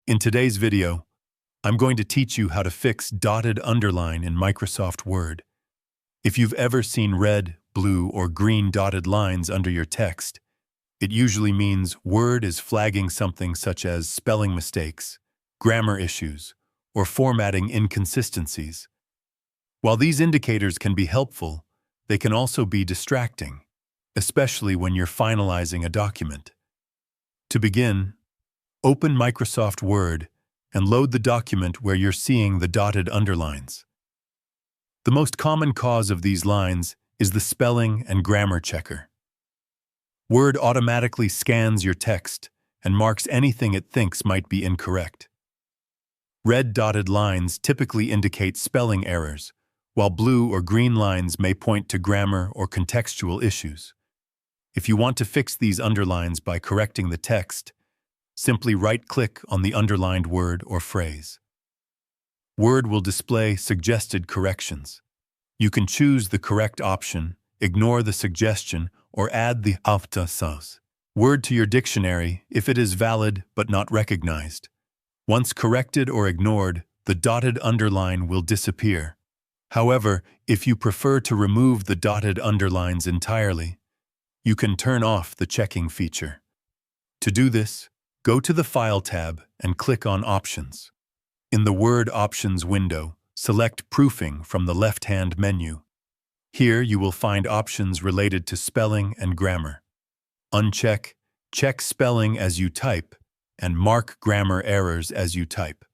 In today's video, I'm going to teach you how to fix dotted underline in Microsoft Word. If you've ever seen red, blue, or green dotted lines under your text, it usually means Word is flagging something such as spelling mistakes, grammar issues, or formatting inconsistencies. While these indicators can be helpful, they can also be distracting, especially when you're finalizing a document. To begin, open Microsoft Word and load the document where you're seeing the dotted underlines. The most common cause of these lines is the spelling and grammar checker. Word automatically scans your text and marks anything it thinks might be incorrect. Red dotted lines typically indicate spelling errors, while blue or green lines may point to grammar or contextual issues. If you want to fix these underlines by correcting the text, simply right-click on the underlined word or phrase. Word will display suggested corrections. You can choose the correct option, ignore the suggestion, or add the after word to your dictionary if it is valid but not recognized. Once corrected or ignored, the dotted underline will disappear. However, if you prefer to remove the dotted underlines entirely, you can turn off the checking feature. To do this, go to the File tab and click on Options. In the Word Options window, select Proofing from the left-hand menu. Here you will find options related to spelling and grammar. Uncheck Check Spelling as you type and Mark Grammar Errors as you type.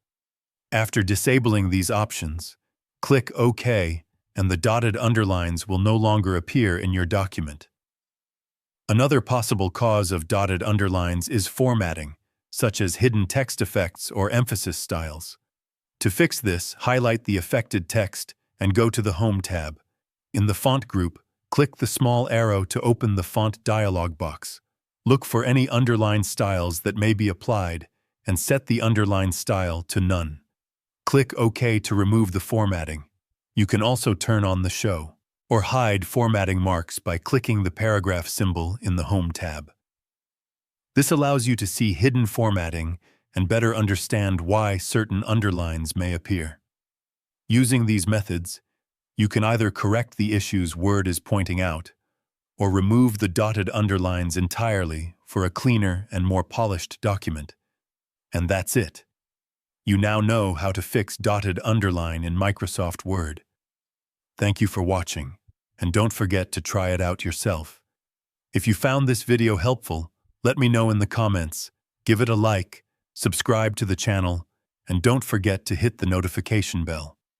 After disabling these options, click OK and the dotted underlines will no longer appear in your document. Another possible cause of dotted underlines is formatting, such as hidden text effects or emphasis styles. To fix this, highlight the affected text and go to the Home tab. In the font group, click the small arrow to open the font dialog box. Look for any underline styles that may be applied and set the underline style to none. Click OK to remove the formatting. You can also turn on the show or hide formatting marks by clicking the paragraph symbol in the Home tab. This allows you to see hidden formatting and better understand why certain underlines may appear. Using these methods, you can either correct the issues Word is pointing out or remove the dotted underlines entirely for a cleaner and more polished document. And that's it. You now know how to fix dotted underline in Microsoft Word. Thank you for watching, and don't forget to try it out yourself. If you found this video helpful, let me know in the comments, give it a like, subscribe to the channel, and don't forget to hit the notification bell.